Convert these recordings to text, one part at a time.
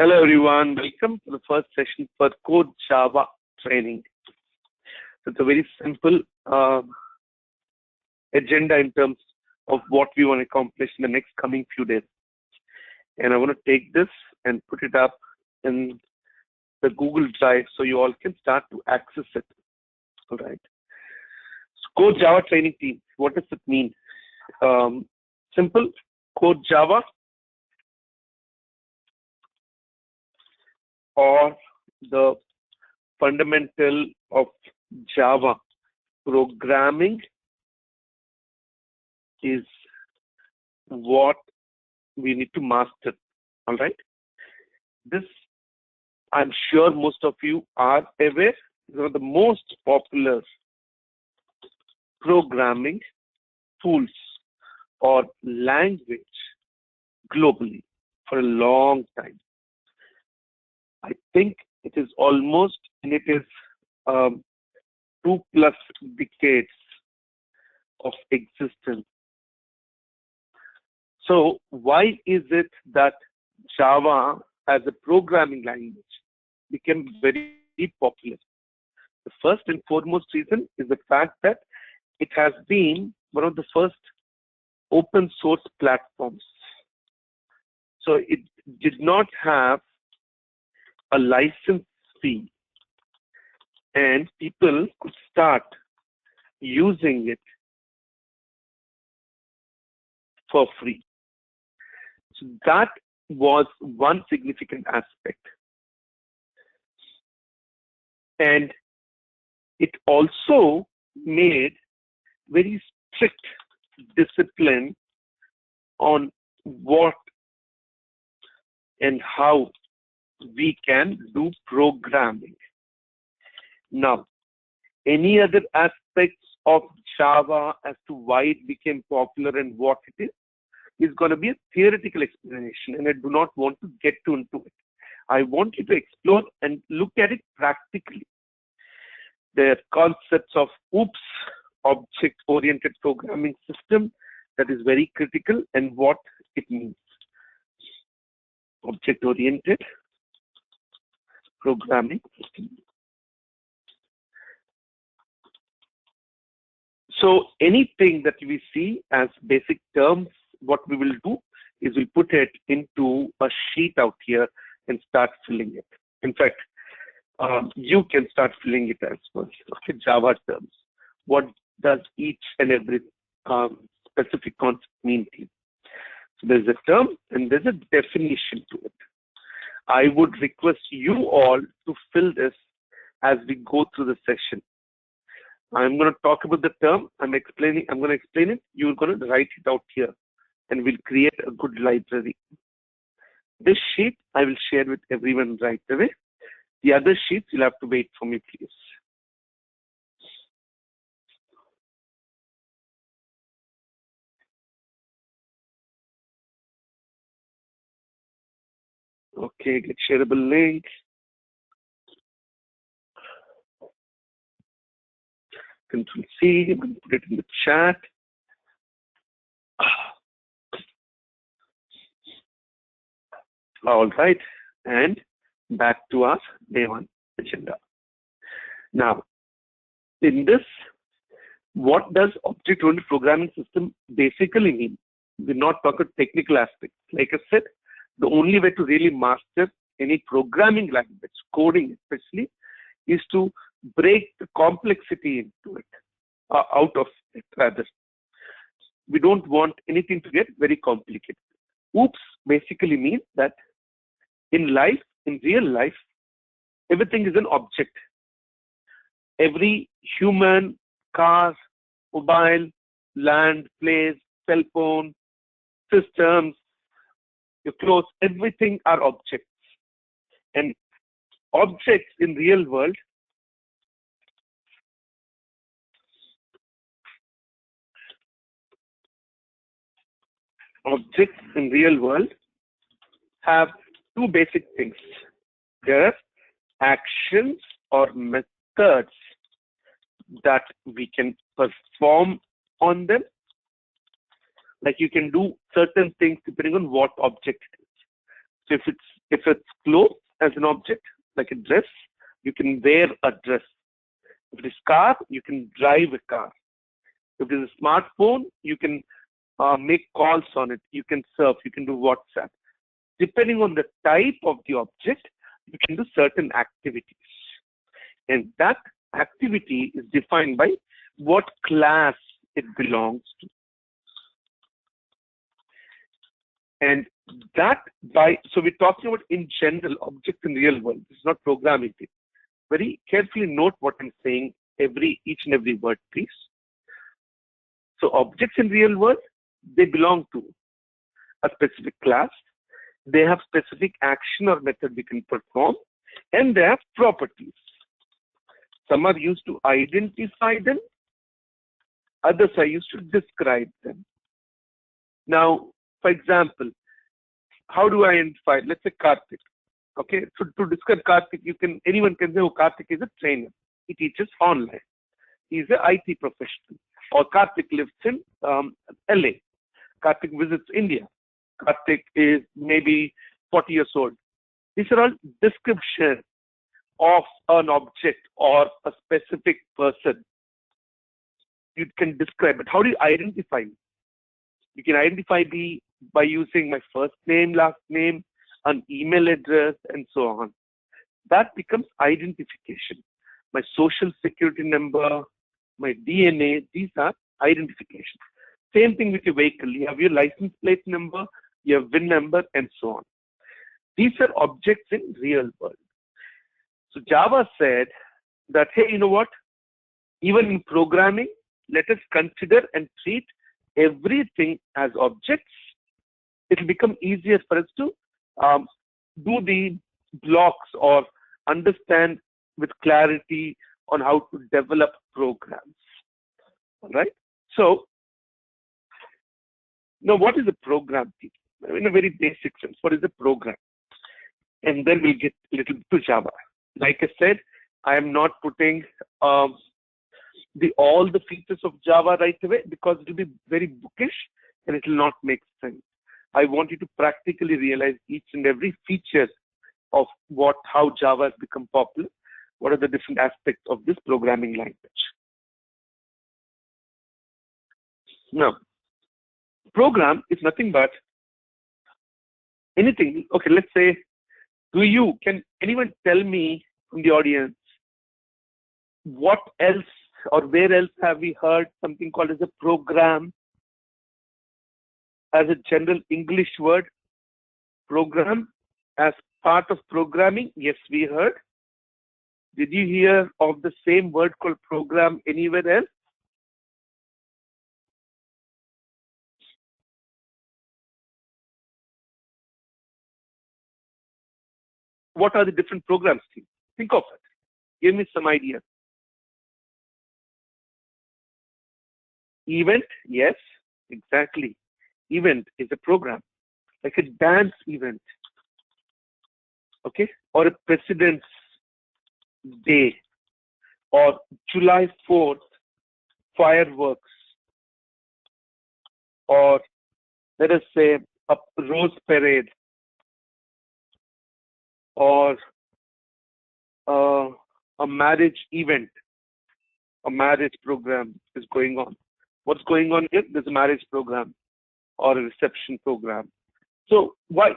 Hello everyone, welcome to the first session for Code Java training. So it's a very simple agenda in terms of what we want to accomplish in the next coming few days. And I want to take this and put it up in the Google Drive so you all can start to access it. All right. So Code Java training team, what does it mean? Simple, Code Java or the fundamental of Java programming is what we need to master. All right. This, I'm sure most of you are aware, is one of the most popular programming tools or language globally for a long time. I think it is almost, and it is 2+ decades of existence. So why is it that Java as a programming language became very popular? The first and foremost reason is the fact that it has been one of the first open source platforms. So it did not have a license fee, and people could start using it for free. So that was one significant aspect. And it also made very strict discipline on what and how we can do programming. Now, any other aspects of Java as to why it became popular and what it is going to be a theoretical explanation, and I do not want to get into it. I want you to explore and look at it practically. There are concepts of OOPS, object-oriented programming system, that is very critical, and what it means. Object-oriented programming system. So anything that we see as basic terms, what we will do is we'll put it into a sheet out here and start filling it. In fact, you can start filling it as well. Okay, Java terms. What does each and every specific concept mean to you? So there's a term and there's a definition to it. I would request you all to fill this as we go through the session. I'm going to talk about the term. I'm going to explain it. You're going to write it out here, and we'll create a good library. This sheet I will share with everyone right away. The other sheets you'll have to wait for me, please. Okay, get shareable link. Control C, I'm going to put it in the chat. All right, and back to our day one agenda. Now, in this, what does object-oriented programming system basically mean? We're not talking technical aspects. Like I said, the only way to really master any programming language, coding especially, is to break the complexity into it, out of it rather. We don't want anything to get very complicated. OOPS basically means that in life, in real life, everything is an object. Every human, car, mobile, land, place, cell phone, systems, your clothes, everything are objects. And objects in real world have two basic things. There are actions or methods that we can perform on them. Like you can do certain things depending on what object it is. So if it's If it's clothes as an object, like a dress, you can wear a dress. If it is car, you can drive a car. If it is a smartphone, you can make calls on it. You can surf. You can do WhatsApp. Depending on the type of the object, you can do certain activities. And that activity is defined by what class it belongs to. And that so we're talking about in general objects in real world. This is not programming. Very carefully note what I'm saying, each and every word, please. So objects in real world, they belong to a specific class. They have specific action or method we can perform, and they have properties. Some are used to identify them, others are used to describe them. Now, for example, how do I identify, let's say Karthik. Okay, so to describe Karthik, anyone can say, oh, Karthik is a trainer. He teaches online. He's an IT professional. Or Karthik lives in LA. Karthik visits India. Karthik is maybe 40 years old. These are all descriptions of an object or a specific person. You can describe it. How do you identify me? You can identify me by using my first name, last name, an email address, and so on. That becomes identification. My social security number, my DNA, these are identification. Same thing with your vehicle. You have your license plate number, your VIN number, and so on. These are objects in real world. So Java said that, hey, you know what? Even in programming, let us consider and treat everything as objects. It will become easier for us to do the blocks or understand with clarity on how to develop programs. All right. So now, what is a program? In a very basic sense, what is a program? And then we'll get a little to Java. Like I said, I am not putting all the features of Java right away because it will be very bookish and it will not make sense. I want you to practically realize each and every feature of how Java has become popular. What are the different aspects of this programming language? Now, program is nothing but anything. Okay, let's say, can anyone tell me from the audience what else or where else have we heard something called as a program? As a general English word, program as part of programming, yes, we heard. Did you hear of the same word called program anywhere else? What are the different programs? Think of it. Give me some idea. Event, yes, exactly. Event is a program, like a dance event, okay, or a President's Day, or July 4th fireworks, or let us say a rose parade, or a marriage event, a marriage program is going on. What's going on here? There's a marriage program or a reception program. So why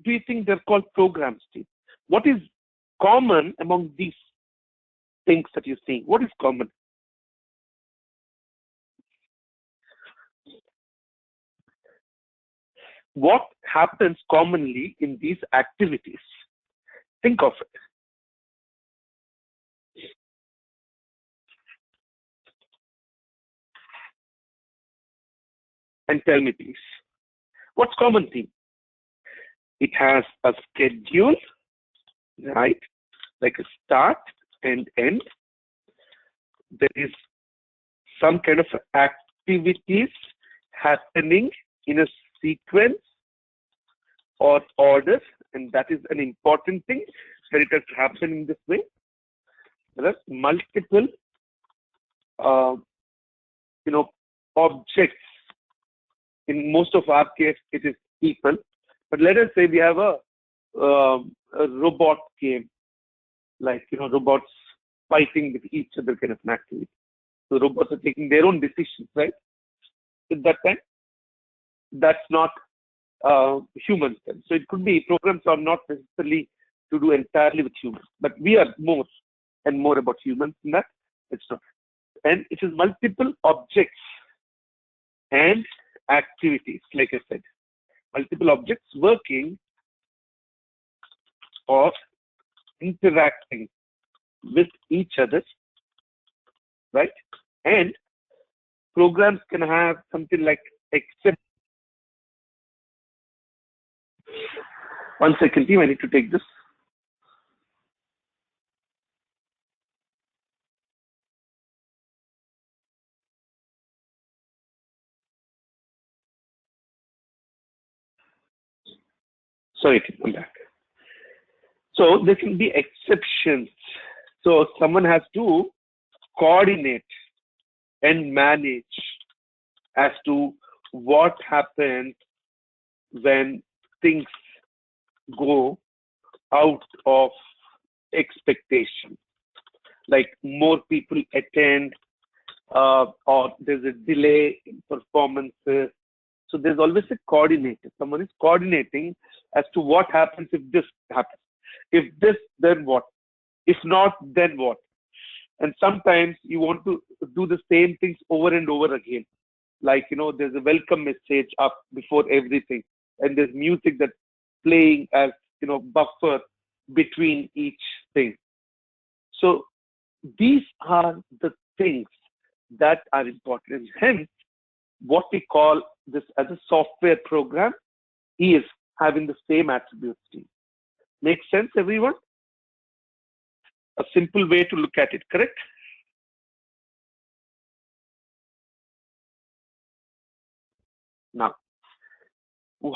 do you think they're called programs, Steve? What is common among these things that you see? What is common? What happens commonly in these activities? Think of it. And tell me, please. What's common theme? It has a schedule, right? Like a start and end. There is some kind of activities happening in a sequence or order, and that is an important thing that it has to happen in this way. There are multiple, objects. In most of our case, it is people. But let us say we have a a robot game, like, robots fighting with each other kind of an activity. So robots are taking their own decisions, right? At that time, that's not humans then. So it could be programs are not necessarily to do entirely with humans, but we are more and more about humans in that. It's not. And it is multiple objects and activities, like I said, multiple objects working or interacting with each other, right? And programs can have something like except. One second, team, I need to take this. Sorry, I'm back. So there can be exceptions. So someone has to coordinate and manage as to what happens when things go out of expectation, like more people attend, or there's a delay in performances. So there's always a coordinator. Someone is coordinating as to what happens if this happens. If this, then what? If not, then what? And sometimes you want to do the same things over and over again. Like, there's a welcome message up before everything, and there's music that's playing as, buffer between each thing. So these are the things that are important. And hence, what we call this as a software program is having the same attributes. Make sense, everyone? A simple way to look at it, correct? Now,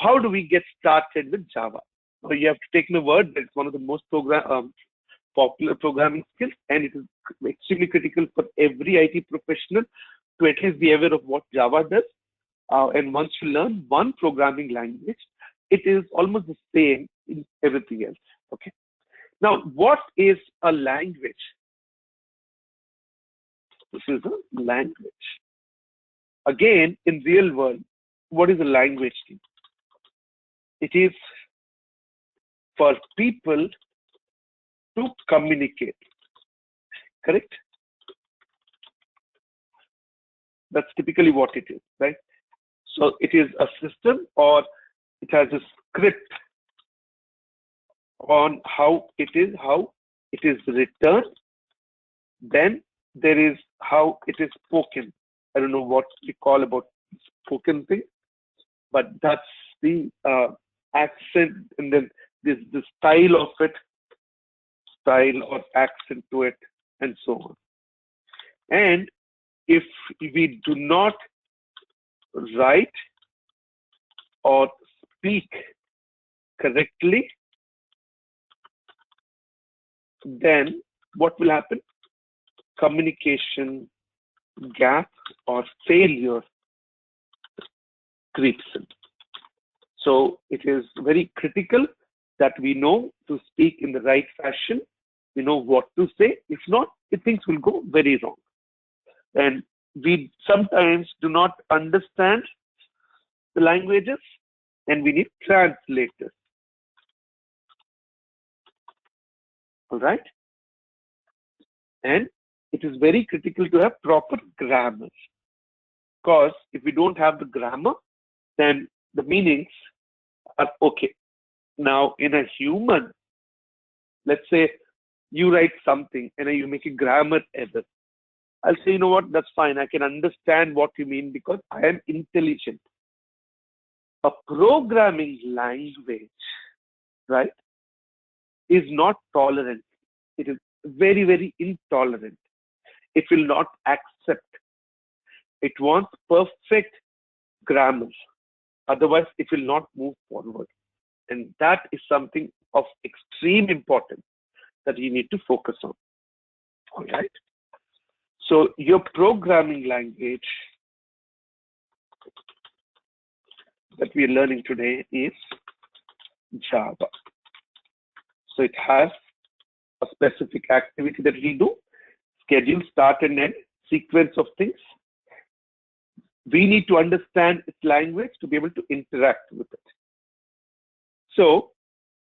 how do we get started with Java? So you have to take my word that it's one of the most popular programming skills, and it is extremely critical for every IT professional to at least be aware of what Java does. And once you learn one programming language, it is almost the same in everything else. Okay. Now, what is a language? This is a language. Again, in real world, what is a language? It is for people to communicate. Correct? That's typically what it is, right? So it is a system, or it has a script on how it is returned. Then there is how it is spoken. I don't know what we call about spoken thing, but that's the accent, and then there's the style of it, style or accent to it, and so on. And if we do not write or speak correctly, then what will happen? Communication gap or failure creeps in. So it is very critical that we know to speak in the right fashion. We know what to say. If not, things will go very wrong. And we sometimes do not understand the languages, and we need translators. All right? And it is very critical to have proper grammar. Because if we don't have the grammar, then the meanings are okay. Now, in a human, let's say you write something and you make a grammar error. I'll say, you know what, that's fine. I can understand what you mean because I am intelligent. A programming language, right, is not tolerant. It is very, very intolerant. It will not accept. It wants perfect grammar. Otherwise, it will not move forward. And that is something of extreme importance that you need to focus on. All right. So your programming language that we are learning today is Java. So it has a specific activity that we do, schedule, start and end, sequence of things. We need to understand its language to be able to interact with it. So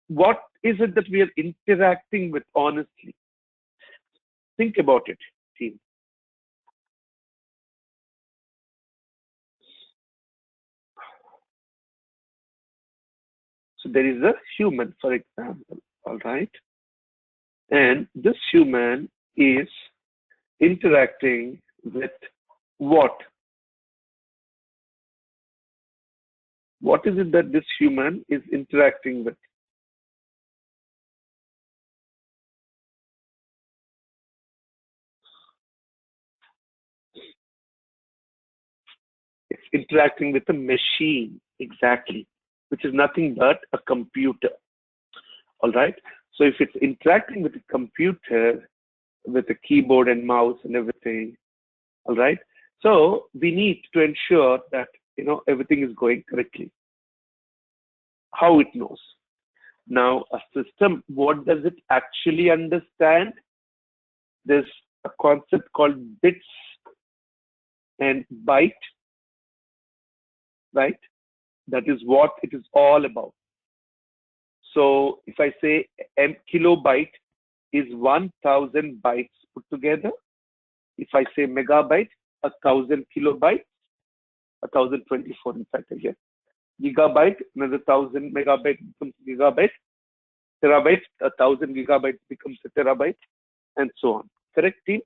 what is it that we are interacting with honestly? Think about it, team. So there is a human, for example, all right? And this human is interacting with what? What is it that this human is interacting with? It's interacting with a machine, exactly, which is nothing but a computer. All right. So if it's interacting with a computer, with a keyboard and mouse and everything, all right. So we need to ensure that everything is going correctly. How it knows? Now, a system, what does it actually understand? There's a concept called bits and byte, right? That is what it is all about. So if I say kilobyte is 1,000 bytes put together, if I say megabyte, 1,000 kilobytes, 1,024 in fact, I guess. Gigabyte, another 1,000 megabyte becomes gigabyte. Terabyte, 1,000 gigabytes becomes a terabyte, and so on. Correct, team?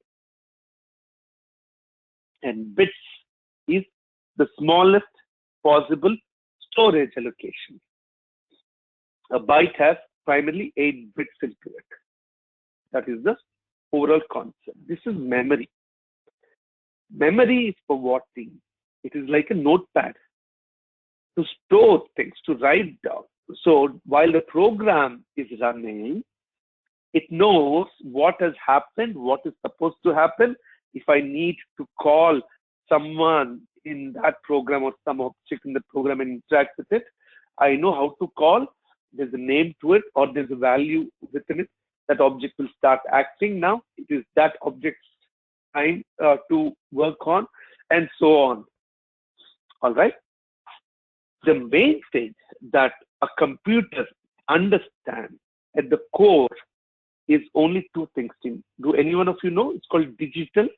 And bits is the smallest possible storage allocation. A byte has primarily 8 bits into it. That is the overall concept. This is memory. Memory is for what thing? It is like a notepad to store things, to write down. So while the program is running, it knows what has happened, what is supposed to happen. If I need to call someone in that program or some object in the program and interact with it, I know how to call. There's a name to it or there's a value within it. That object will start acting now. It is that object's time to work on, and so on. All right. The main thing that a computer understands at the core is only two things. Do any one of you know? It's called digital.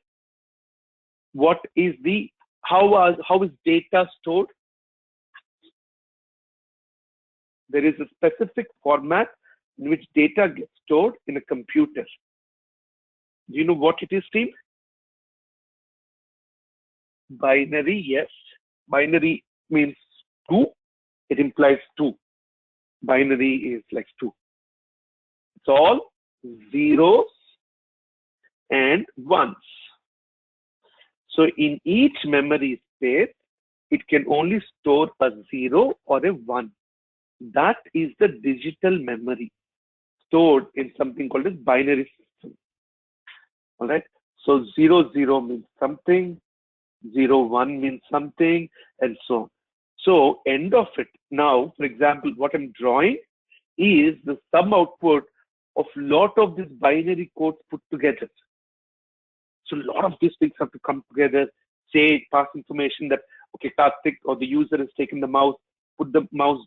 What is the how is data stored? There is a specific format in which data gets stored in a computer. Do you know what it is, team? Binary, yes. Binary means 2. It implies 2. Binary is like 2. It's all zeros and ones. So in each memory space, it can only store a 0 or a 1. That is the digital memory stored in something called as binary system. All right. So 0, 0 means something, 0, 1 means something, and so on. So end of it. Now, for example, what I'm drawing is the sum output of lot of these binary codes put together. So a lot of these things have to come together, say, pass information that, okay, Karthik or the user has taken the mouse, put the mouse,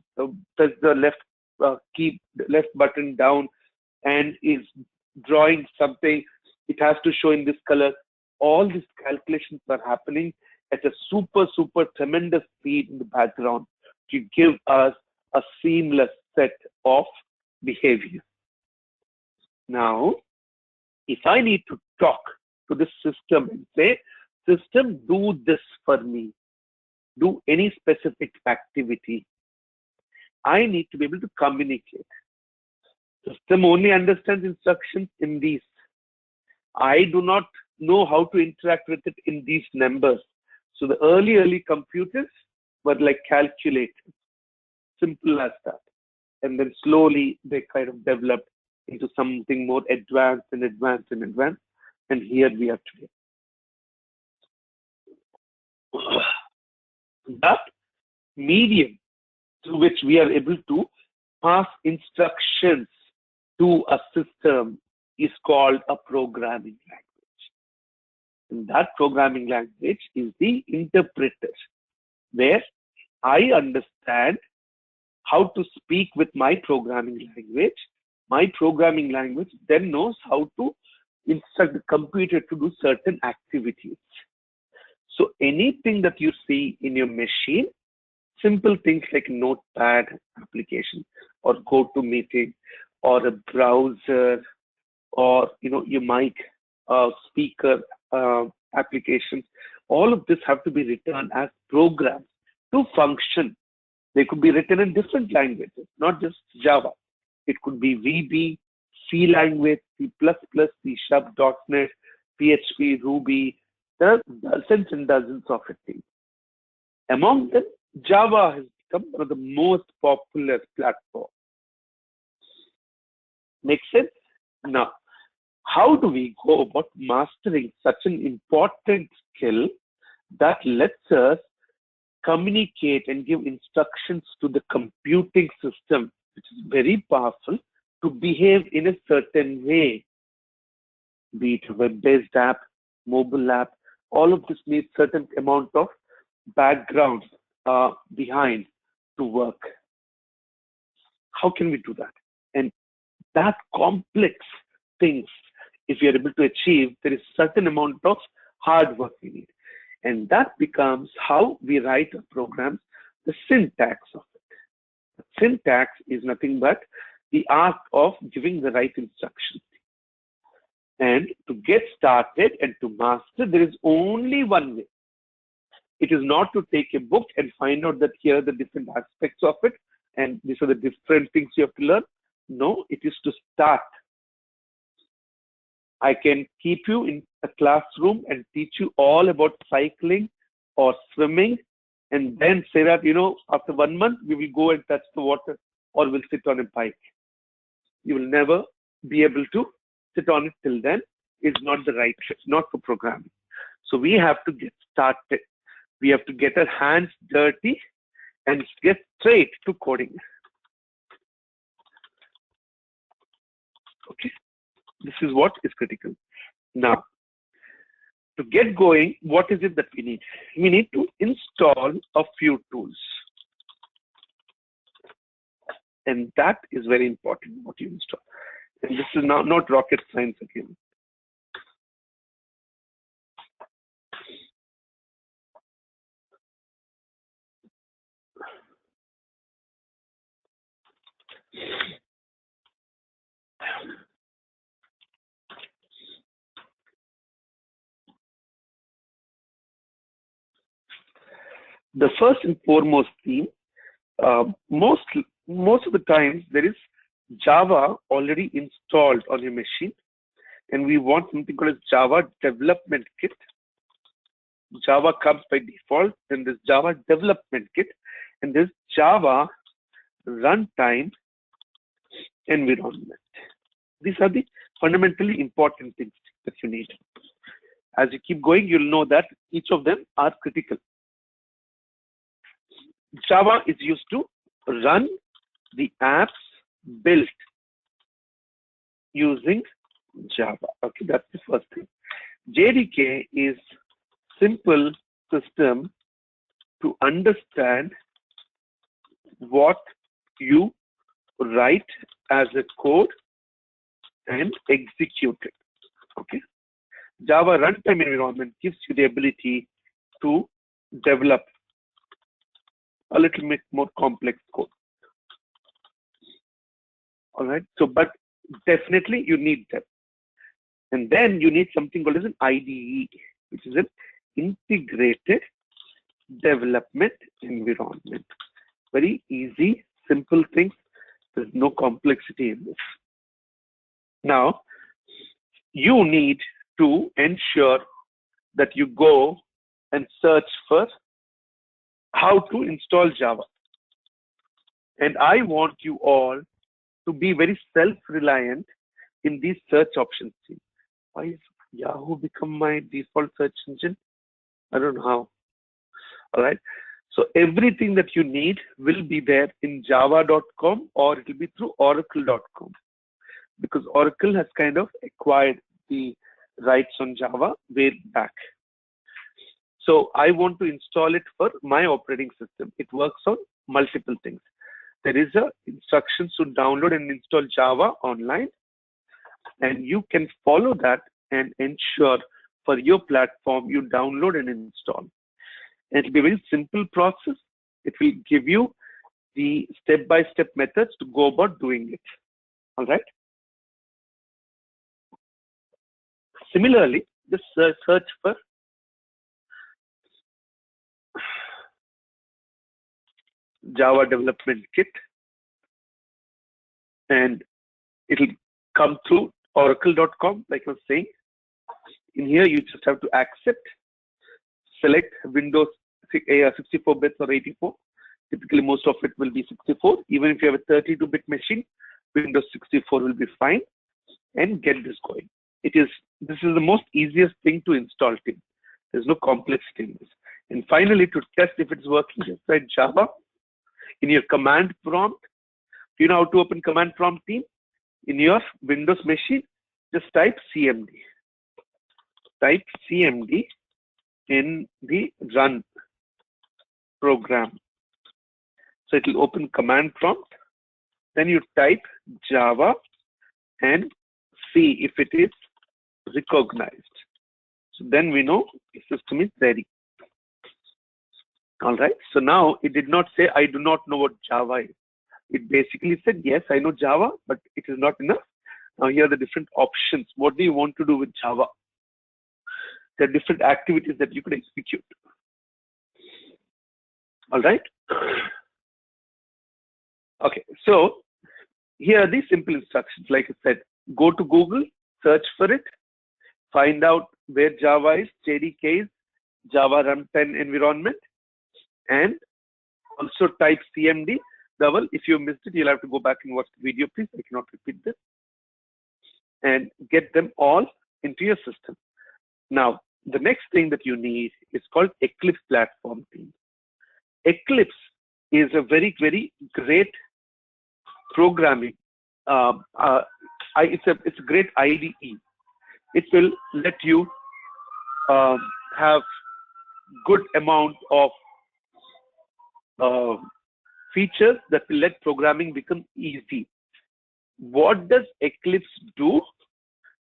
press the left button down and is drawing something. It has to show in this color. All these calculations are happening at a super tremendous speed in the background to give us a seamless set of behavior. Now, if I need to talk to this system and say, system, do this for me, do any specific activity, I need to be able to communicate. System only understands instructions in these. I do not know how to interact with it in these numbers. So the early computers were like calculators, simple as that. And then slowly they kind of developed into something more advanced and advanced and advanced. And here we are today. That medium through which we are able to pass instructions to a system is called a programming language. And that programming language is the interpreter, where I understand how to speak with my programming language. My programming language then knows how to instruct the computer to do certain activities. So anything that you see in your machine, simple things like notepad application or GoToMeeting or a browser or your mic speaker applications, all of this have to be written as programs to function. They could be written in different languages, not just Java. It could be VB, C language, C++, C#, .NET, PHP, Ruby. There are dozens and dozens of things. Among them, Java has become one of the most popular platforms. Make sense? Now, how do we go about mastering such an important skill that lets us communicate and give instructions to the computing system, which is very powerful, to behave in a certain way? Be it a web-based app, mobile app, all of this needs certain amount of background behind to work. How can we do that? And that complex things, if we are able to achieve, there is certain amount of hard work we need. And that becomes how we write a program, the syntax of it. The syntax is nothing but the art of giving the right instructions. And to get started and to master, there is only one way. It is not to take a book and find out that here are the different aspects of it and these are the different things you have to learn. No, it is to start. I can keep you in a classroom and teach you all about cycling or swimming, and then say that, after 1 month, we will go and touch the water or we'll sit on a bike. You will never be able to sit on it till then. It's not the right fit, not for programming. So we have to get started. We have to get our hands dirty and get straight to coding. Okay, this is what is critical. Now, to get going, what is it that we need? We need to install a few tools. And that is very important, what you install. And this is now not rocket science again. The first and foremost theme, most of the times there is Java already installed on your machine, and we want something called as Java Development Kit. Java comes by default, then there's Java Development Kit, and there's Java Runtime Environment. These are the fundamentally important things that you need. As you keep going, you'll know that each of them are critical. Java is used to run the apps built using Java. Okay, that's the first thing. JDK is simple system to understand what you write as a code and execute it. Okay. Java Runtime Environment gives you the ability to develop a little bit more complex code. All right. So, but definitely you need them. And then you need something called as an IDE, which is an integrated development environment. Very easy, simple things. There's no complexity in this. Now, you need to ensure that you go and search for how to install Java. And I want you all to be very self-reliant in these search options. Why is Yahoo become my default search engine? I don't know how. All right. So everything that you need will be there in java.com, or it will be through oracle.com. because Oracle has kind of acquired the rights on Java way back. So I want to install it for my operating system. It works on multiple things. There is a instructions to download and install Java online, and you can follow that and ensure for your platform you download and install. And it'll be a very simple process. It will give you the step-by-step methods to go about doing it. All right. Similarly, just search for Java Development Kit, and it'll come through oracle.com, like I was saying. In here, you just have to accept, select Windows 64 bits or 84. Typically, most of it will be 64. Even if you have a 32-bit machine, Windows 64 will be fine, and get this going. This is the most easiest thing to install, team. There's no complexity in this. And finally, to test if it's working, just write Java in your command prompt. Do you know how to open command prompt, team? In your Windows machine, just type CMD. Type CMD in the run program. So it will open command prompt. Then you type Java and see if it is recognized. So then we know the system is ready. All right. So now it did not say, I do not know what Java is. It basically said, yes, I know Java, but it is not enough. Now here are the different options. What do you want to do with Java? There are different activities that you could execute. All right. Okay. So here are the simple instructions. Like I said, go to Google, search for it, find out where Java is, JDK is, Java Runtime Environment, and also type CMD. Double. If you missed it, you'll have to go back and watch the video, please. I cannot repeat this. And get them all into your system. Now, the next thing that you need is called Eclipse platform, team. Eclipse is a very, very great programming. It's a great IDE. It will let you have good amount of features that will let programming become easy. What does Eclipse do?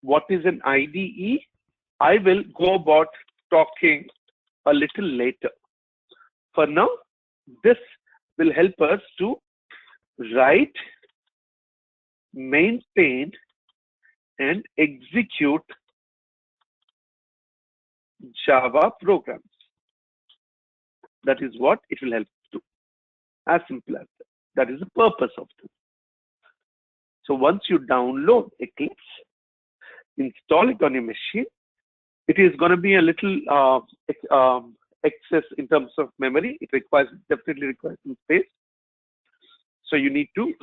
What is an IDE? I will go about talking a little later. For now, this will help us to write, maintain, and execute Java programs. That is what it will help us do. As simple as that. That is the purpose of this. So once you download Eclipse, install it on your machine, it is going to be a little excess in terms of memory. It definitely requires some space. So you need to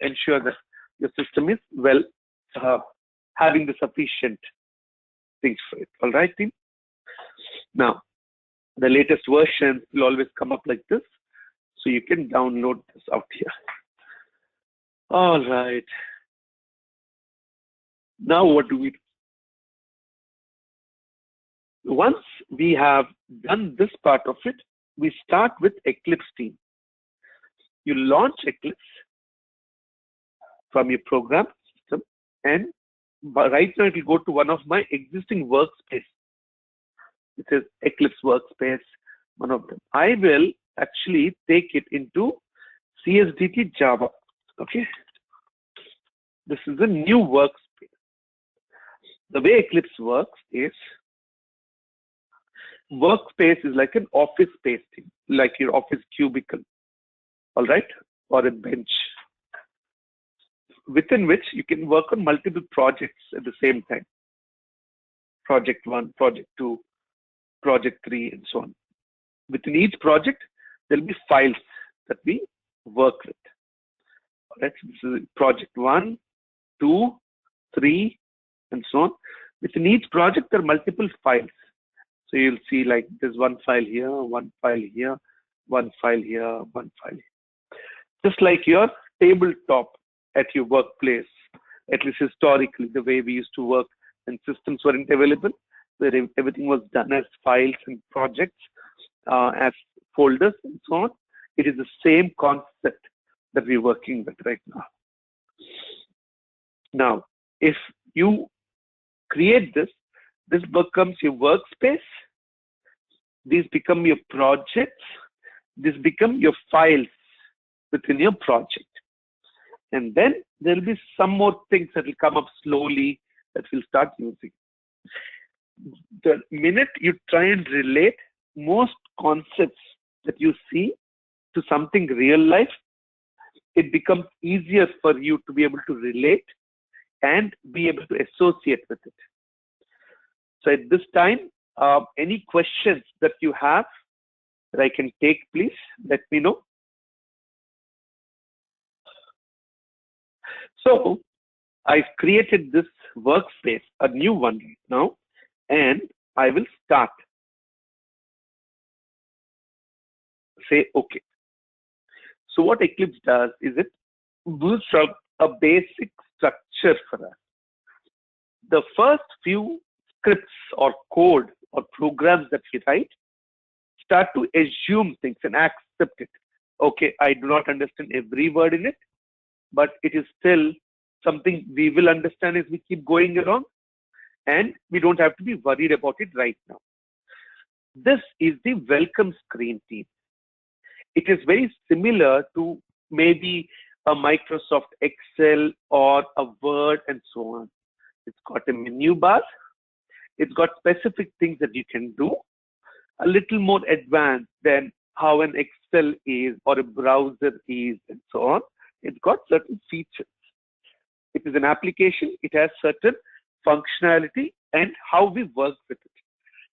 ensure that your system is having the sufficient things for it. All right, team. Now, the latest versions will always come up like this, so you can download this out here. All right. Now, what do we do? Once we have done this part of it, we start with Eclipse, team. You launch Eclipse from your program system, and right now it will go to one of my existing workspace. It says Eclipse workspace, one of them. I will actually take it into CSDT Java. Okay. This is a new workspace. The way Eclipse works is, workspace is like an office space, like your office cubicle, all right, or a bench, within which you can work on multiple projects at the same time. Project 1, Project 2, Project 3, and so on. Within each project, there will be files that we work with. All right, so this is Project 1, 2, 3, and so on. Within each project, there are multiple files. So you'll see like there's one file here, one file here, one file here, one file here. Just like your tabletop at your workplace, at least historically, the way we used to work when systems weren't available, where everything was done as files and projects, as folders and so on. It is the same concept that we're working with right now. Now, if you create this becomes your workspace. These become your projects. This become your files within your project. And then there will be some more things that will come up slowly that we'll start using. The minute you try and relate most concepts that you see to something real life, it becomes easier for you to be able to relate and be able to associate with it. So at this time, any questions that you have that I can take, please let me know. So I've created this workspace, a new one right now, and I will start. Say OK. So what Eclipse does is it builds up a basic structure for us. The first few scripts or code or programs that we write start to assume things and accept it. Okay, I do not understand every word in it, but it is still something we will understand as we keep going along, and we don't have to be worried about it right now. This is the welcome screen, team. It is very similar to maybe a Microsoft Excel or a Word and so on. It's got a menu bar. It's got specific things that you can do, a little more advanced than how an Excel is or a browser is and so on. It's got certain features. It is an application. It has certain functionality and how we work with it.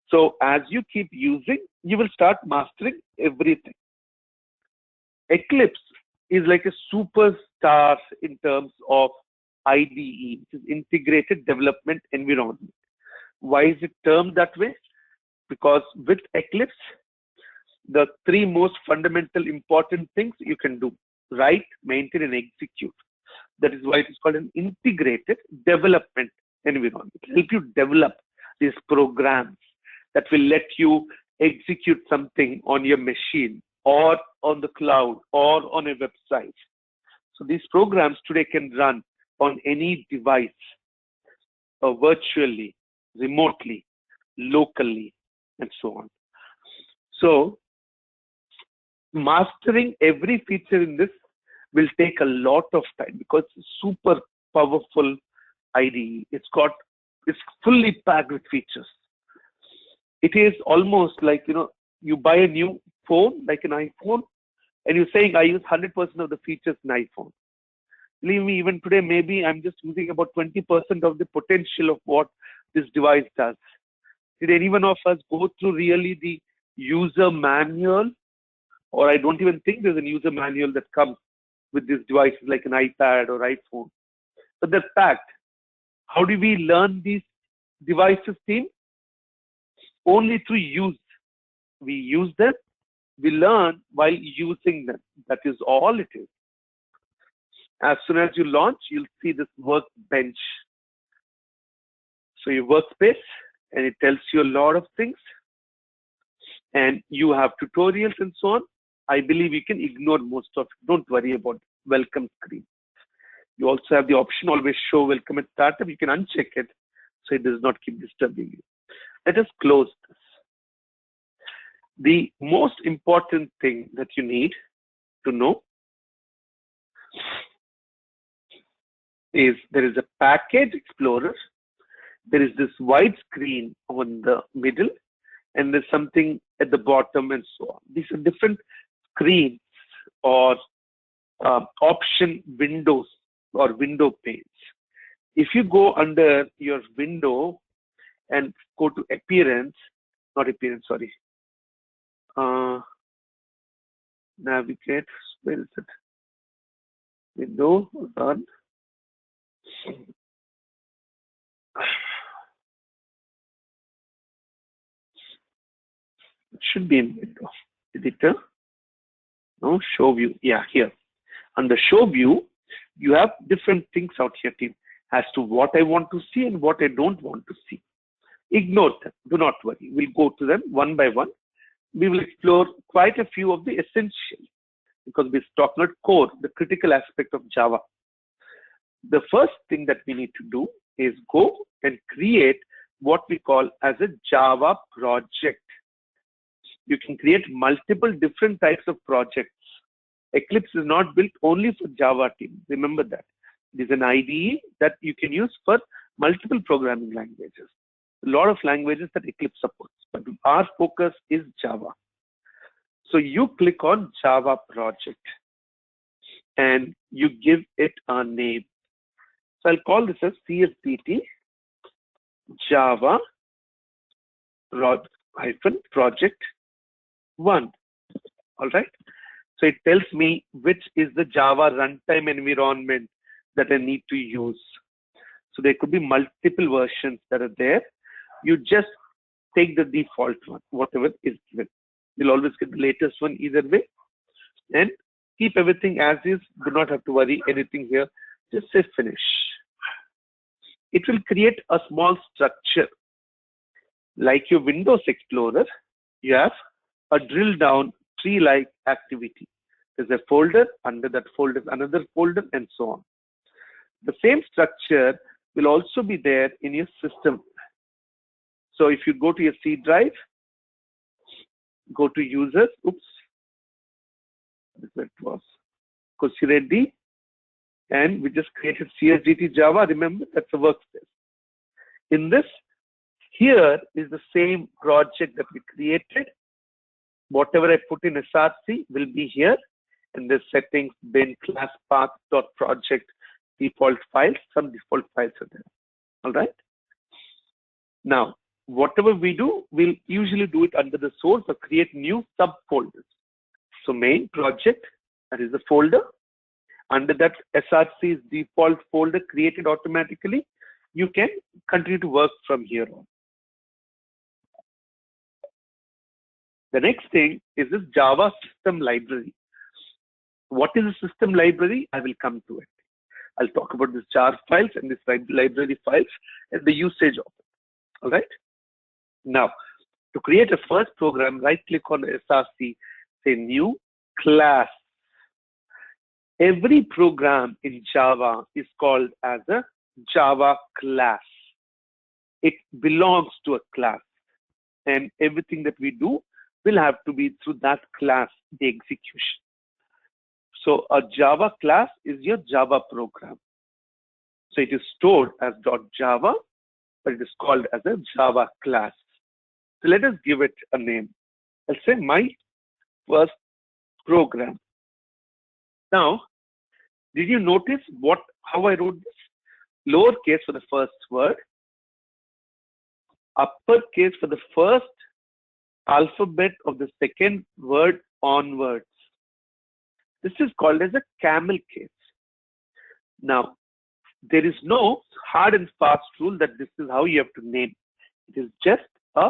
So as you keep using, you will start mastering everything. Eclipse is like a superstar in terms of IDE, which is Integrated Development Environment. Why is it termed that way? Because with Eclipse, the three most fundamental important things you can do: write, maintain, and execute. That is why it is called an integrated development environment. It will help you develop these programs that will let you execute something on your machine or on the cloud or on a website. So these programs today can run on any device, virtually, remotely, locally, and so on. So mastering every feature in this will take a lot of time because it's super powerful IDE. It's fully packed with features. It is almost like, you buy a new phone, like an iPhone, and you're saying, I use 100% of the features in iPhone. Believe me, even today, maybe I'm just using about 20% of the potential of what this device does. Did any one of us go through really the user manual? Or I don't even think there's a user manual that comes with these devices like an iPad or iPhone. But they're packed. How do we learn these devices, team? Only through use. We use them. We learn while using them. That is all it is. As soon as you launch, you'll see this workbench. So your workspace, and it tells you a lot of things. And you have tutorials and so on. I believe you can ignore most of it. Don't worry about welcome screen. You also have the option always show welcome at startup. You can uncheck it so it does not keep disturbing you. Let us close this. The most important thing that you need to know is there is a package explorer. There is this wide screen on the middle, and there's something at the bottom and so on. These are different screens or option windows or window panes. If you go under your window and go to appearance, navigate, where is it? Window, run. It should be in window. Editor. No, show view. Yeah, here. Under show view, you have different things out here, team. as to what I want to see and what I don't want to see. Ignore them. Do not worry. We'll go to them one by one. We will explore quite a few of the essentials because we're talking about core, the critical aspect of Java. The first thing that we need to do is go and create what we call as a Java project. You can create multiple different types of projects. Eclipse is not built only for Java team. Remember that. It is an IDE that you can use for multiple programming languages. A lot of languages that Eclipse supports, but our focus is Java. So you click on Java project and you give it a name. So I'll call this as CSDT Java project 1. All right. So it tells me which is the Java runtime environment that I need to use. So there could be multiple versions that are there. You just take the default one, whatever is given. You'll always get the latest one either way. And keep everything as is. Do not have to worry anything here. Just say finish. It will create a small structure. Like your Windows Explorer, you have a drill down tree-like activity. There's a folder, under that folder, another folder, and so on. The same structure will also be there in your system. So if you go to your C drive, go to users, that was Kosireddy, and we just created CSDT Java. Remember, that's a workspace. In this, here is the same project that we created. Whatever I put in SRC will be here. And the settings, bin, class, path, dot project, default files. Some default files are there. All right. Now, whatever we do, we'll usually do it under the source or create new subfolders. So main project, that is the folder. Under that SRC's default folder created automatically, you can continue to work from here on. The next thing is this Java system library. What is a system library? I will come to it. I'll talk about this jar files and this library files and the usage of it. All right. Now, to create a first program, right click on SRC, say new class. Every program in Java is called as a Java class. It belongs to a class, and everything that we do will have to be through that class, the execution. So a Java class is your Java program. So it is stored as .java, but it is called as a Java class. So let us give it a name. I'll say my first program. Now, did you notice how I wrote this? Lowercase for the first word, uppercase for the first alphabet of the second word onwards. This is called as a camel case. Now, there is no hard and fast rule that this is how you have to name. It is just a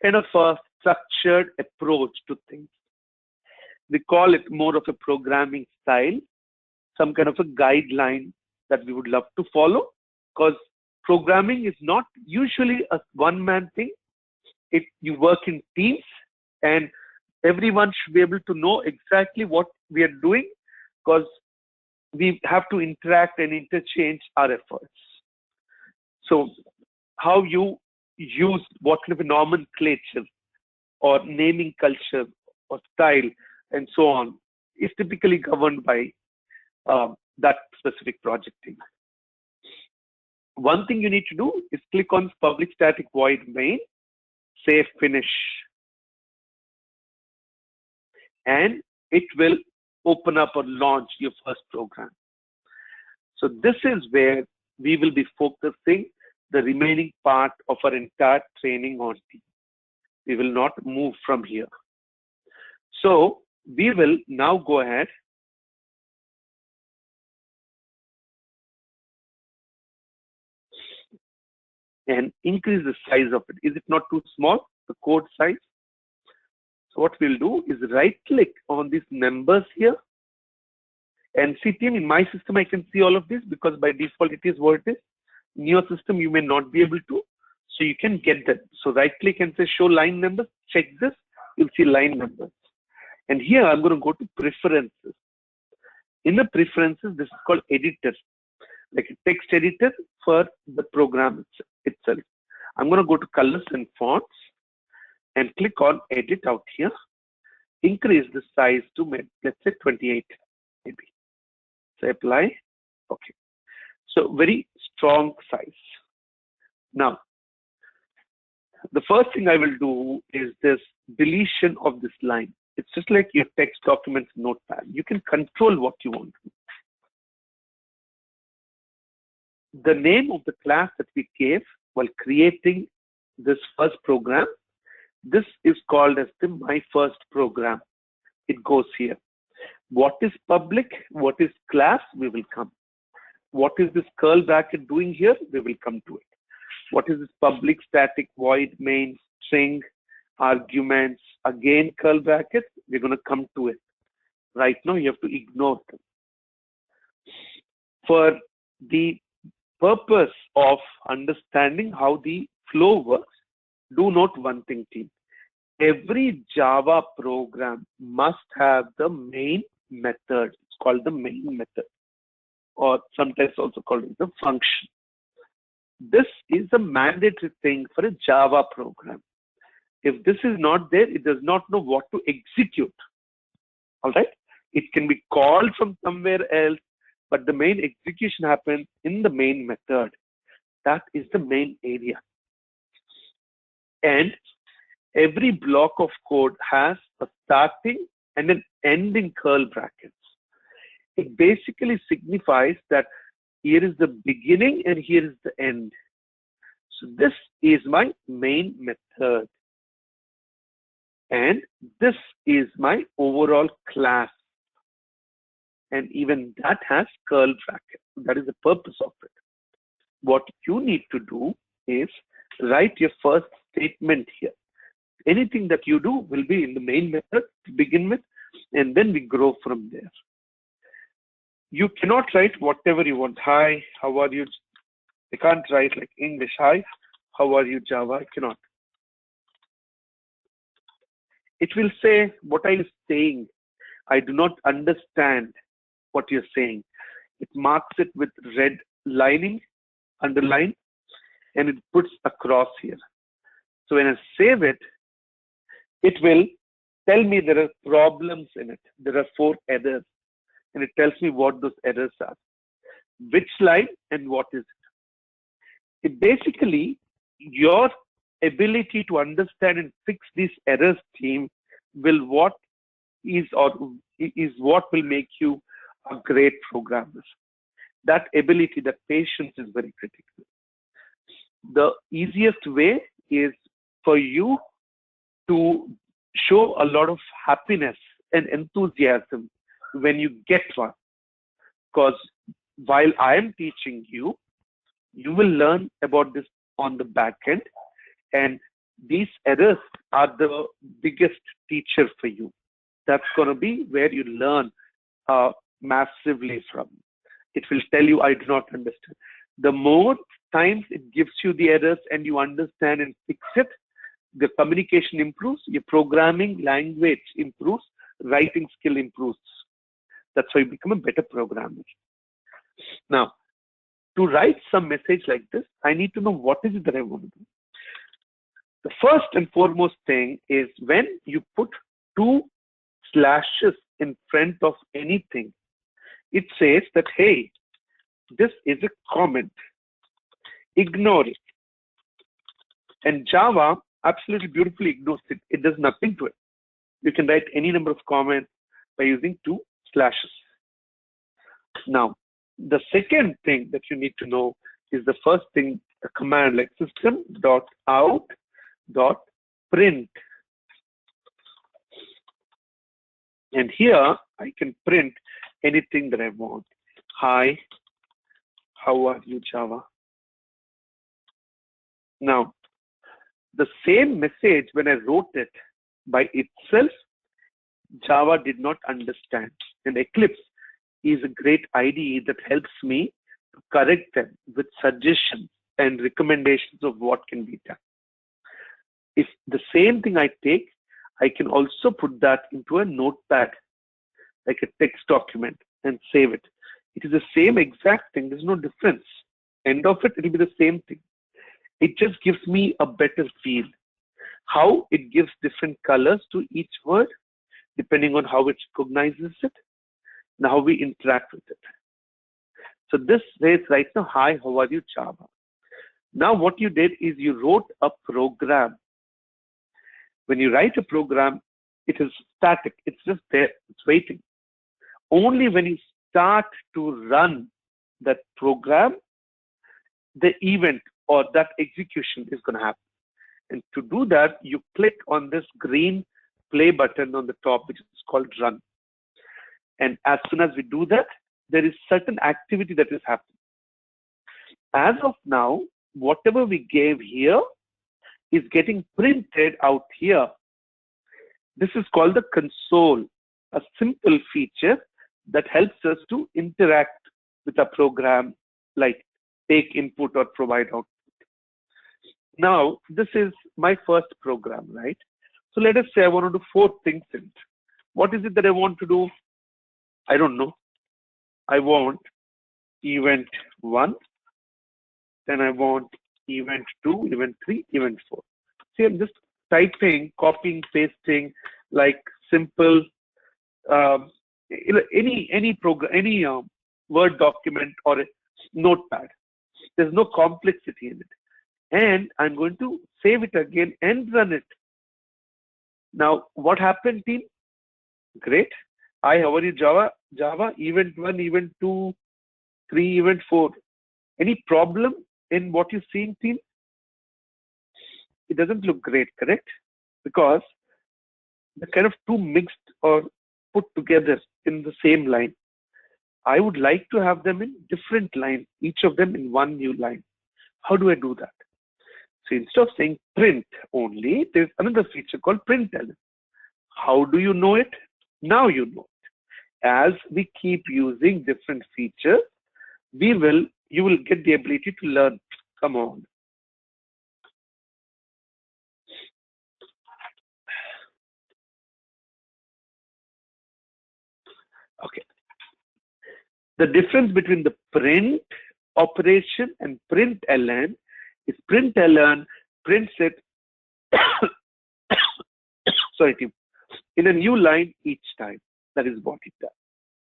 kind of a structured approach to things. We call it more of a programming style, some kind of a guideline that we would love to follow, because programming is not usually a one-man thing. You work in teams, and everyone should be able to know exactly what we are doing, because we have to interact and interchange our efforts. So how you use what kind of a nomenclature or naming culture or style and so on is typically governed by that specific project team. One thing you need to do is click on public static void main, say finish, and it will open up or launch your first program. So this is where we will be focusing the remaining part of our entire training on T. We will not move from here. So we will now go ahead and increase the size of it. Is it not too small, the code size? So what we'll do is right click on these numbers here and see, team, in my system I can see all of this because by default it is what it is. newer system, you may not be able to. So you can get that. So right click and say show line numbers, check this, you'll see line numbers. And here I'm going to go to preferences. In the preferences, this is called editor, like a text editor for the program itself. I'm going to go to colors and fonts and click on edit out here. Increase the size to, let's say 28 maybe. So apply. Okay. So very strong size. Now, the first thing I will do is this deletion of this line. It's just like your text documents notepad. You can control what you want. The name of the class that we gave while creating this first program, this is called as the My First Program. It goes here. What is public? What is class? We will come. What is this curl bracket doing here? We will come to it. What is this public, static, void, main, string, arguments, again curl brackets? We're going to come to it. Right now, you have to ignore them. For the purpose of understanding how the flow works, do note one thing, team. Every Java program must have the main method. It's called the main method, or sometimes also called the function. This is a mandatory thing for a Java program. If this is not there, it does not know what to execute. All right? It can be called from somewhere else, but the main execution happens in the main method. That is the main area. And every block of code has a starting and an ending curl brackets. It basically signifies that here is the beginning and here is the end. So this is my main method. And this is my overall class. And even that has curl brackets. That is the purpose of it. What you need to do is write your first statement here. Anything that you do will be in the main method to begin with, and then we grow from there. You cannot write whatever you want. Hi, how are you? I can't write like English. Hi, how are you, Java? I cannot. It will say, what are you saying? I do not understand what you're saying. It marks it with red lining, underline, and it puts across here. So when I save it, it will tell me there are problems in it. There are 4 errors. And it tells me what those errors are. Which line and what is it. It basically, your ability to understand and fix these errors, team, will what will make you a great programmer. That ability, that patience is very critical. The easiest way is for you to show a lot of happiness and enthusiasm when you get one. Because while I am teaching you, you will learn about this on the back end, and these errors are the biggest teacher for you. That's going to be where you learn massively from. It will tell you, I do not understand. The more times it gives you the errors and you understand and fix it, the communication improves, your programming language improves, writing skill improves. That's why you become a better programmer. Now, to write some message like this, I need to know what is it that I want to do. The first and foremost thing is when you put 2 slashes in front of anything, it says that, hey, this is a comment. Ignore it. And Java absolutely beautifully ignores it. It does nothing to it. You can write any number of comments by using 2 slashes. Now, the second thing that you need to know is the first thing, a command like system.out.print. And here I can print anything that I want. Hi, how are you, Java? Now, the same message, when I wrote it by itself, Java did not understand. And Eclipse is a great IDE that helps me to correct them with suggestions and recommendations of what can be done. If the same thing I take, I can also put that into a notepad, like a text document, and save it. It is the same exact thing. There's no difference. End of it, it will be the same thing. It just gives me a better feel. How it gives different colors to each word, depending on how it recognizes it, and how we interact with it. So this says right now, hi, how are you, Java? Now what you did is you wrote a program. When you write a program, it is static. It's just there. It's waiting. Only when you start to run that program, the event or that execution is going to happen. And to do that, you click on this green play button on the top, which is called run. And as soon as we do that, there is certain activity that is happening. As of now, whatever we gave here is getting printed out here. This is called the console, a simple feature that helps us to interact with a program, like take input or provide output. Now, this is my first program, right? So let us say I want to do 4 things in it. What is it that I want to do? I don't know. I want event 1, then I want event 2, event 3, event 4. See, I'm just typing, copying, pasting, like simple, any program, any Word document or a notepad. There's no complexity in it. And I'm going to save it again and run it. Now, what happened, team? Great. Hi, how are you, Java? Java, event 1, event 2, 3, event 4. Any problem in what you're seeing, team? It doesn't look great, correct? Because they're kind of too mixed or put together in the same line. I would like to have them in different lines, each of them in one new line. How do I do that? So instead of saying print only, there's another feature called println. How do you know it? Now you know it. As we keep using different features, you will get the ability to learn. Come on. Okay. The difference between the print operation and println is println prints it sorry team, in a new line each time. That is what it does.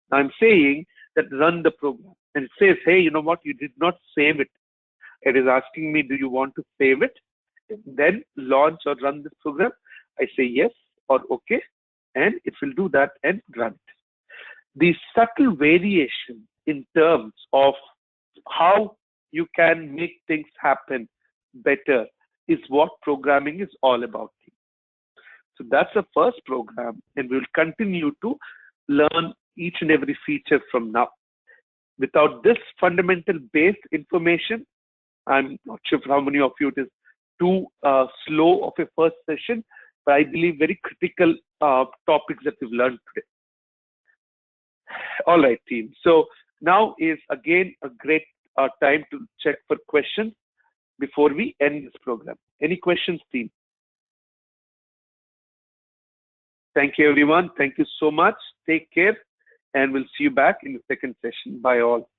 Now I'm saying that run the program, and it says, hey, you know what, you did not save it. It is asking me, do you want to save it, and then launch or run this program? I say yes or okay, and it will do that and run it. The subtle variation in terms of how you can make things happen better is what programming is all about. So that's the first program, and we'll continue to learn each and every feature from now. Without this fundamental base information, I'm not sure for how many of you it is too slow of a first session, but I believe very critical topics that we've learned today. All right, team. So now is again a great time to check for questions before we end this program. Any questions, team? Thank you, everyone. Thank you so much. Take care, and we'll see you back in the second session. Bye all.